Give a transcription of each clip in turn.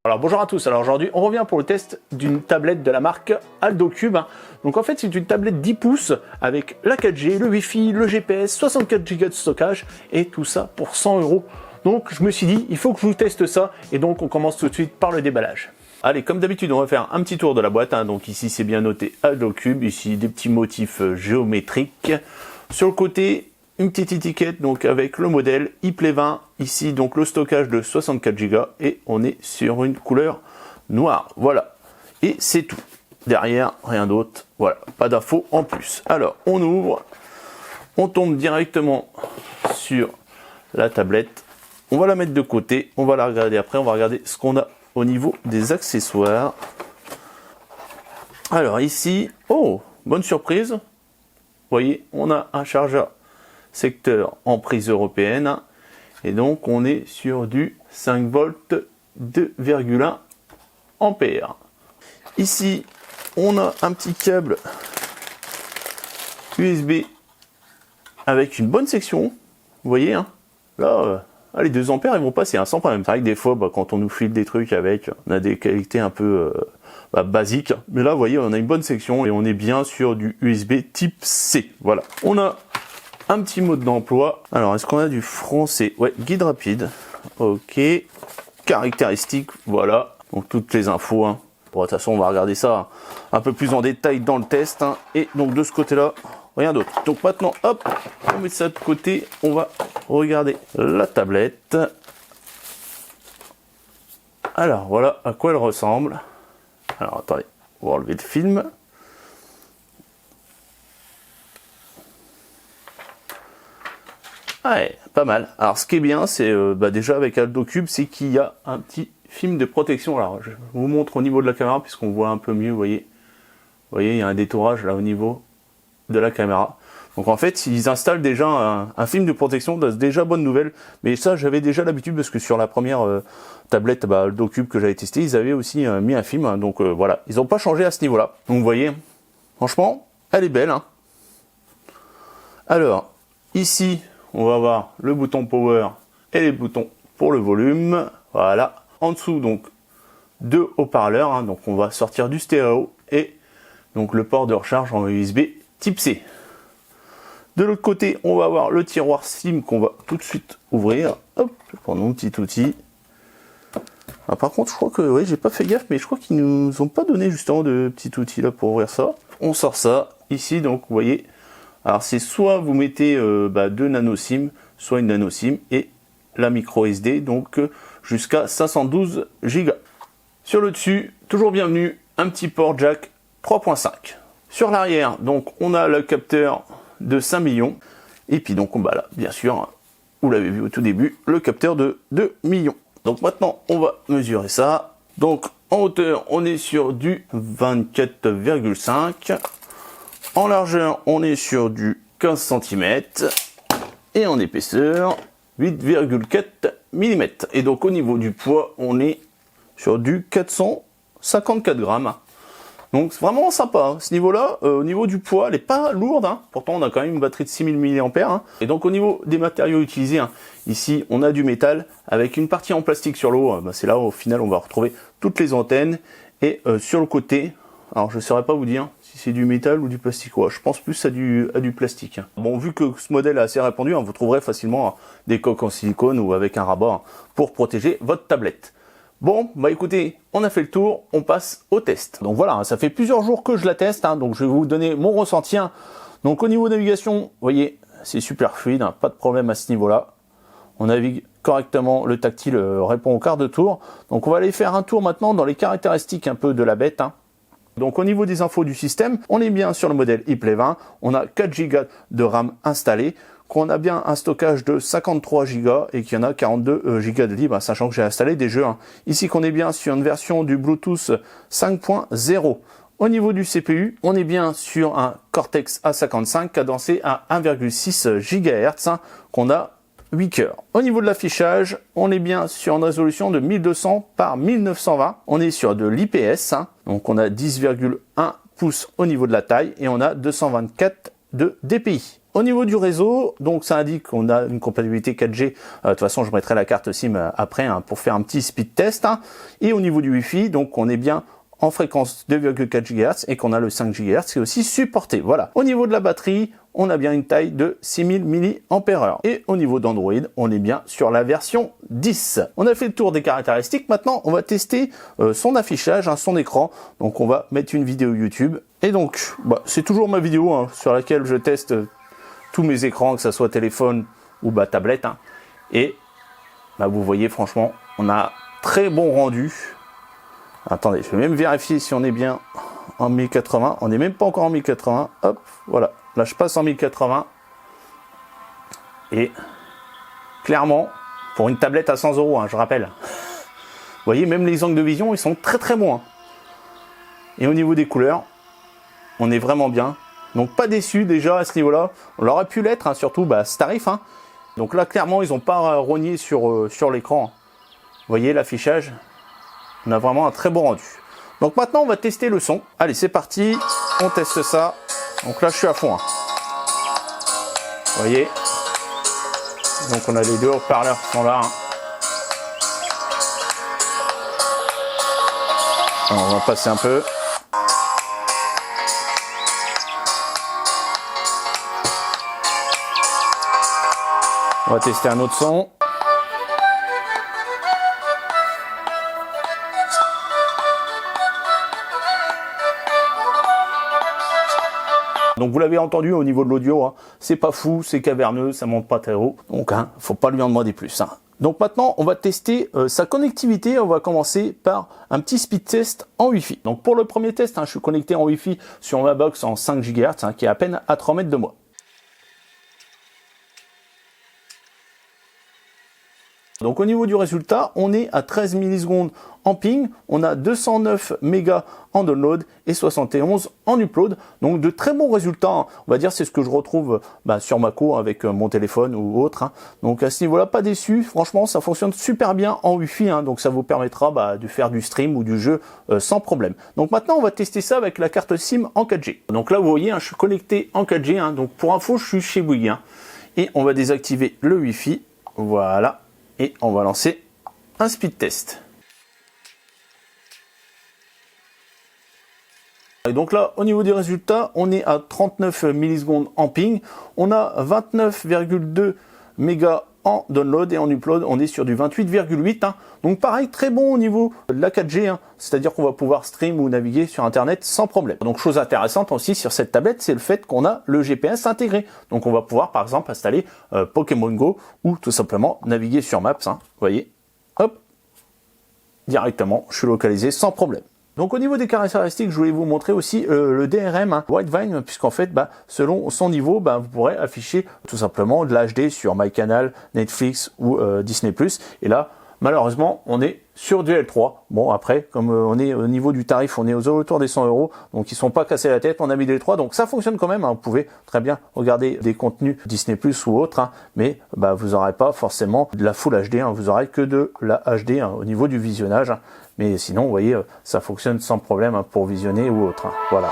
Alors bonjour à tous, alors aujourd'hui on revient pour le test d'une tablette de la marque AldoCube. Donc en fait c'est une tablette 10 pouces avec la 4G, le Wi-Fi, le GPS, 64 Go de stockage et tout ça pour 100 €. Donc je me suis dit il faut que je vous teste ça et donc on commence tout de suite par le déballage. Allez, comme d'habitude on va faire un petit tour de la boîte, donc ici c'est bien noté AldoCube, ici des petits motifs géométriques. Sur le côté, une petite étiquette donc avec le modèle iPlay 20, ici donc le stockage de 64 Go et on est sur une couleur noire, voilà. Et c'est tout. Derrière, rien d'autre, voilà, pas d'infos en plus. Alors, on ouvre, on tombe directement sur la tablette, on va la mettre de côté, on va la regarder après, on va regarder ce qu'on a au niveau des accessoires. Alors ici, oh, bonne surprise, vous voyez, on a un chargeur secteur en prise européenne et donc on est sur du 5 volts 2,1 ampères. Ici on a un petit câble USB avec une bonne section, vous voyez là les 2 ampères ils vont passer sans problème. C'est vrai que des fois quand on nous file des trucs avec, on a des qualités un peu basiques, mais là vous voyez on a une bonne section et on est bien sur du USB type C. Voilà, on a un petit mode d'emploi. Alors, est-ce qu'on a du français? Ouais, guide rapide. Ok. Caractéristiques, voilà. Donc, toutes les infos. Bon, de toute façon, on va regarder ça un peu plus en détail dans le test. Et donc, de ce côté-là, rien d'autre. Donc, maintenant, hop, on met ça de côté. On va regarder la tablette. Alors, voilà à quoi elle ressemble. Alors, attendez, on va enlever le film. Ouais, pas mal. Alors ce qui est bien, c'est déjà avec AldoCube, c'est qu'il y a un petit film de protection. Alors je vous montre au niveau de la caméra, puisqu'on voit un peu mieux, vous voyez, il y a un détourage là au niveau de la caméra. Donc en fait, ils installent déjà un film de protection, c'est déjà bonne nouvelle. Mais ça, j'avais déjà l'habitude, parce que sur la première tablette AldoCube que j'avais testé, ils avaient aussi mis un film. Donc voilà, ils n'ont pas changé à ce niveau-là. Donc vous voyez, franchement, elle est belle. Alors, ici, on va avoir le bouton power et les boutons pour le volume. Voilà. En dessous, donc, 2 haut-parleurs. Donc, on va sortir du stéréo et donc le port de recharge en USB type C. De l'autre côté, on va avoir le tiroir SIM qu'on va tout de suite ouvrir. Hop, je prends mon petit outil. Ah, par contre, je crois que, oui, j'ai pas fait gaffe, mais je crois qu'ils nous ont pas donné justement de petit outil là pour ouvrir ça. On sort ça ici, donc, vous voyez. Alors c'est soit vous mettez 2 nano SIM, soit une nano SIM et la micro SD, donc jusqu'à 512 Go. Sur le dessus, toujours bienvenu, un petit port jack 3.5. Sur l'arrière, donc on a le capteur de 5 millions. Et puis donc là, bien sûr, vous l'avez vu au tout début, le capteur de 2 millions. Donc maintenant, on va mesurer ça. Donc en hauteur, on est sur du 24,5. En largeur, on est sur du 15 cm et en épaisseur, 8,4 mm. Et donc au niveau du poids, on est sur du 454 grammes. Donc c'est vraiment sympa. Ce niveau-là, au niveau du poids, elle n'est pas lourde. Pourtant, on a quand même une batterie de 6000 mAh. Et donc au niveau des matériaux utilisés, ici, on a du métal avec une partie en plastique sur le haut. C'est là où au final, on va retrouver toutes les antennes. Et sur le côté, alors je ne saurais pas vous dire si c'est du métal ou du plastique. Ouais, je pense plus à du plastique. Bon, vu que ce modèle est assez répandu, vous trouverez facilement des coques en silicone ou avec un rabat pour protéger votre tablette. Bon, écoutez, on a fait le tour, on passe au test. Donc voilà, ça fait plusieurs jours que je la teste, donc je vais vous donner mon ressenti. Donc au niveau navigation, vous voyez, c'est super fluide, pas de problème à ce niveau-là. On navigue correctement, le tactile répond au quart de tour. Donc on va aller faire un tour maintenant dans les caractéristiques un peu de la bête. Donc au niveau des infos du système, on est bien sur le modèle iPlay 20, on a 4 Go de RAM installé, qu'on a bien un stockage de 53 Go et qu'il y en a 42 Go de libre, sachant que j'ai installé des jeux. Ici qu'on est bien sur une version du Bluetooth 5.0. Au niveau du CPU, on est bien sur un Cortex A55 cadencé à 1,6 GHz qu'on a 8 cœurs. Au niveau de l'affichage, on est bien sur une résolution de 1200 par 1920. On est sur de l'IPS, donc on a 10,1 pouces au niveau de la taille et on a 224 de DPI. Au niveau du réseau, donc ça indique qu'on a une compatibilité 4G. De toute façon, je mettrai la carte SIM après pour faire un petit speed test. Et au niveau du Wi-Fi, donc on est bien en fréquence 2,4 GHz et qu'on a le 5 GHz qui est aussi supporté. Voilà. Au niveau de la batterie, on a bien une taille de 6000 mAh. Et au niveau d'Android, on est bien sur la version 10. On a fait le tour des caractéristiques. Maintenant, on va tester son affichage, son écran. Donc, on va mettre une vidéo YouTube. Et donc, c'est toujours ma vidéo sur laquelle je teste tous mes écrans, que ce soit téléphone ou tablette. Et vous voyez, franchement, on a très bon rendu. Attendez, je vais même vérifier si on est bien en 1080. On n'est même pas encore en 1080. Hop, voilà. Là, je passe en 1080. Et clairement, pour une tablette à 100 €, je rappelle. Vous voyez, même les angles de vision, ils sont très très bons. Et au niveau des couleurs, on est vraiment bien. Donc pas déçu déjà à ce niveau-là. On aurait pu l'être, surtout ce tarif. Donc là, clairement, ils n'ont pas rogné sur l'écran. Vous voyez l'affichage. On a vraiment un très bon rendu. Donc maintenant, on va tester le son. Allez, c'est parti. On teste ça. Donc là, je suis à fond. Vous voyez. Donc on a les deux haut-parleurs qui sont là. Alors, on va passer un peu. On va tester un autre son. Donc vous l'avez entendu au niveau de l'audio, c'est pas fou, c'est caverneux, ça monte pas très haut. Donc faut pas lui en demander plus. Donc maintenant on va tester sa connectivité. On va commencer par un petit speed test en Wi-Fi. Donc pour le premier test, je suis connecté en Wi-Fi sur ma box en 5 GHz qui est à peine à 3 mètres de moi. Donc au niveau du résultat, on est à 13 millisecondes en ping, on a 209 mégas en download et 71 en upload. Donc de très bons résultats, on va dire c'est ce que je retrouve sur ma co avec mon téléphone ou autre. Donc à ce niveau-là, pas déçu, franchement ça fonctionne super bien en Wi-Fi, donc ça vous permettra de faire du stream ou du jeu sans problème. Donc maintenant on va tester ça avec la carte SIM en 4G. Donc là vous voyez, je suis connecté en 4G, donc pour info je suis chez Bouygues. Et on va désactiver le Wi-Fi, voilà. Et on va lancer un speed test. Et donc là, au niveau des résultats, on est à 39 millisecondes en ping. On a 29,2 mégas en download et en upload, on est sur du 28,8. Donc pareil, très bon au niveau de la 4G. C'est-à-dire qu'on va pouvoir stream ou naviguer sur Internet sans problème. Donc chose intéressante aussi sur cette tablette, c'est le fait qu'on a le GPS intégré. Donc on va pouvoir par exemple installer Pokémon Go ou tout simplement naviguer sur Maps. Vous voyez, hop, directement, je suis localisé sans problème. Donc au niveau des caractéristiques, je voulais vous montrer aussi le DRM Widevine, puisqu'en fait, selon son niveau, vous pourrez afficher tout simplement de l'HD sur MyCanal, Netflix ou Disney+. Et là, malheureusement, on est sur du L3. Bon, après, comme on est au niveau du tarif, on est aux alentours des 100 €, donc ils sont pas cassés la tête, on a mis du L3, donc ça fonctionne quand même. Vous pouvez très bien regarder des contenus Disney+, ou autres, mais vous n'aurez pas forcément de la Full HD, vous aurez que de la HD au niveau du visionnage. Mais sinon, vous voyez, ça fonctionne sans problème pour visionner ou autre. Voilà.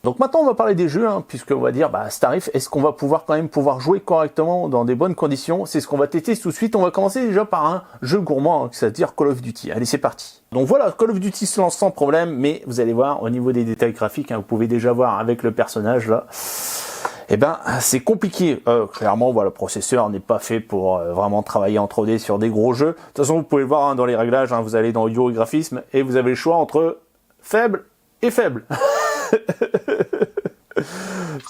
Donc maintenant, on va parler des jeux, puisque on va dire, ce tarif, est-ce qu'on va quand même pouvoir jouer correctement dans des bonnes conditions? C'est ce qu'on va tester tout de suite. On va commencer déjà par un jeu gourmand, c'est-à-dire Call of Duty. Allez, c'est parti. Donc voilà, Call of Duty se lance sans problème, mais vous allez voir, au niveau des détails graphiques, vous pouvez déjà voir avec le personnage là, c'est compliqué. Clairement, le processeur n'est pas fait pour vraiment travailler en 3D sur des gros jeux. De toute façon, vous pouvez le voir dans les réglages, vous allez dans audio et graphisme, et vous avez le choix entre faible et faible.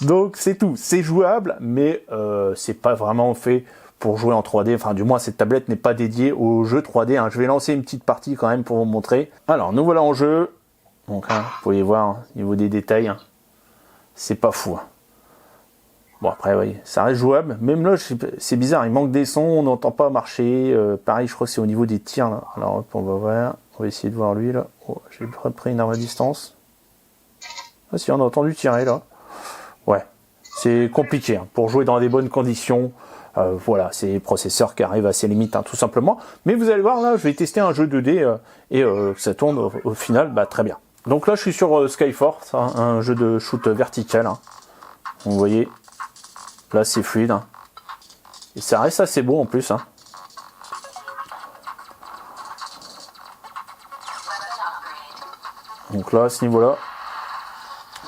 Donc c'est tout, c'est jouable, mais c'est pas vraiment fait pour jouer en 3D. Enfin, du moins, cette tablette n'est pas dédiée aux jeux 3D. Je vais lancer une petite partie quand même pour vous montrer. Alors, nous voilà en jeu. Donc, vous pouvez voir au niveau des détails, c'est pas fou. Bon, après, oui, ça reste jouable. Même là, c'est bizarre, il manque des sons, on n'entend pas marcher. Pareil, je crois que c'est au niveau des tirs, là. Alors, hop, on va voir. On va essayer de voir lui, là. Oh, j'ai pris une arme à distance. Ah si, on a entendu tirer, là. Ouais, c'est compliqué. Pour jouer dans des bonnes conditions, voilà, c'est les processeurs qui arrivent à ses limites, tout simplement. Mais vous allez voir, là, je vais tester un jeu 2D et ça tourne au final très bien. Donc là, je suis sur Skyforce, un jeu de shoot vertical. Vous voyez, là c'est fluide. Hein. Et ça reste assez beau en plus. Hein. Donc là, à ce niveau-là,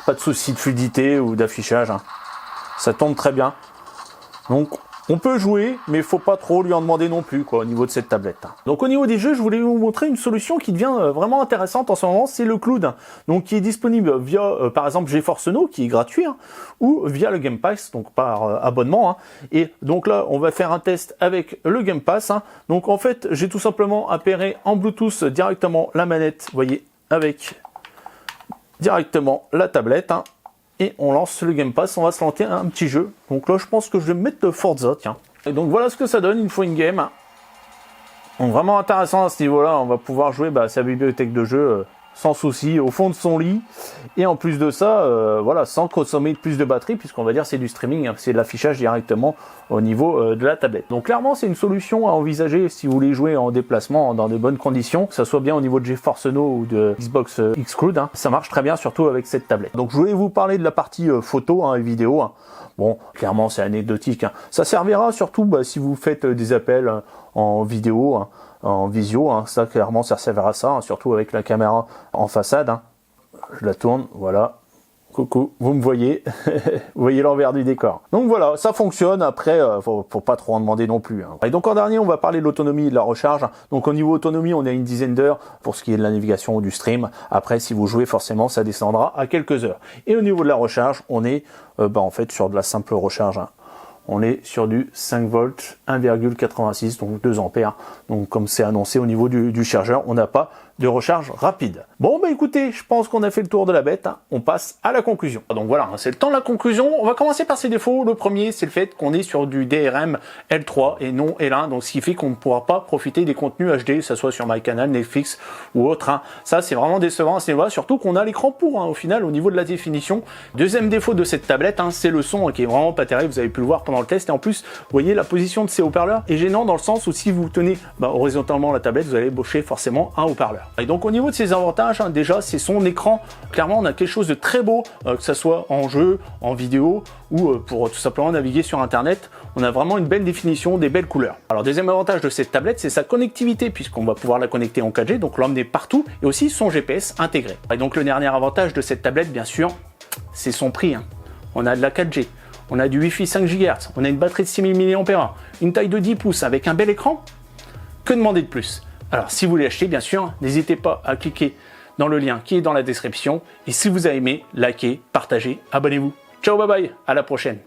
pas de souci de fluidité ou d'affichage. Hein. Ça tourne très bien. Donc, on peut jouer, mais il ne faut pas trop lui en demander non plus, quoi, au niveau de cette tablette. Donc, au niveau des jeux, je voulais vous montrer une solution qui devient vraiment intéressante en ce moment, c'est le Cloud, donc qui est disponible via, par exemple, GeForce Now, qui est gratuit, hein, ou via le Game Pass, donc par abonnement. Hein. Et donc là, on va faire un test avec le Game Pass. Hein. Donc, en fait, j'ai tout simplement appairé en Bluetooth directement la manette, vous voyez, avec directement la tablette. Hein. Et on lance le Game Pass, on va se lancer un petit jeu. Donc là, je pense que je vais mettre de Forza, tiens. Et donc voilà ce que ça donne une fois une game. Donc vraiment intéressant à ce niveau-là, on va pouvoir jouer sa bibliothèque de jeux sans souci, au fond de son lit. Et en plus de ça, voilà, sans consommer plus de batterie, puisqu'on va dire c'est du streaming, hein, c'est de l'affichage directement au niveau de la tablette. Donc clairement, c'est une solution à envisager si vous voulez jouer en déplacement dans de bonnes conditions, que ce soit bien au niveau de GeForce Now ou de Xbox Xcloud, hein, ça marche très bien, surtout avec cette tablette. Donc je voulais vous parler de la partie photo hein, et vidéo. Hein. Bon, clairement, c'est anecdotique. Hein. Ça servira surtout si vous faites des appels en vidéo, hein, en visio. Hein. Ça, clairement, ça servira à ça, hein, surtout avec la caméra en façade. Hein. Je la tourne, voilà. Coucou, vous me voyez. Vous voyez l'envers du décor. Donc voilà, ça fonctionne. Après, faut pas trop en demander non plus. Hein. Et donc en dernier, on va parler de l'autonomie et de la recharge. Donc au niveau autonomie, on a une dizaine d'heures pour ce qui est de la navigation ou du stream. Après, si vous jouez, forcément, ça descendra à quelques heures. Et au niveau de la recharge, on est en fait sur de la simple recharge. Hein. On est sur du 5 volts, 1,86, donc 2 ampères. Donc comme c'est annoncé au niveau du chargeur, on n'a pas de recharge rapide. Bon écoutez, je pense qu'on a fait le tour de la bête, hein. On passe à la conclusion. Donc voilà, c'est le temps de la conclusion. On va commencer par ses défauts. Le premier, c'est le fait qu'on est sur du DRM L3 et non L1, donc ce qui fait qu'on ne pourra pas profiter des contenus HD, que ce soit sur MyCanal, Netflix ou autre. Hein. Ça, c'est vraiment décevant à ce niveau-là, surtout qu'on a l'écran pour, hein, au final, au niveau de la définition. Deuxième défaut de cette tablette, hein, c'est le son hein, qui est vraiment pas terrible, vous avez pu le voir pendant le test, et en plus, vous voyez, la position de ces haut-parleurs est gênant dans le sens où si vous tenez horizontalement la tablette, vous allez boucher forcément un haut-parleur. Et donc au niveau de ses avantages, hein, déjà c'est son écran. Clairement on a quelque chose de très beau, que ce soit en jeu, en vidéo ou pour tout simplement naviguer sur internet. On a vraiment une belle définition, des belles couleurs. Alors deuxième avantage de cette tablette, c'est sa connectivité, puisqu'on va pouvoir la connecter en 4G, donc l'emmener partout, et aussi son GPS intégré. Et donc le dernier avantage de cette tablette, bien sûr, c'est son prix. Hein. On a de la 4G, on a du Wi-Fi 5 GHz, on a une batterie de 6000 mAh, une taille de 10 pouces avec un bel écran. Que demander de plus? Alors, si vous voulez acheter, bien sûr, n'hésitez pas à cliquer dans le lien qui est dans la description. Et si vous avez aimé, likez, partagez, abonnez-vous. Ciao, bye bye, à la prochaine.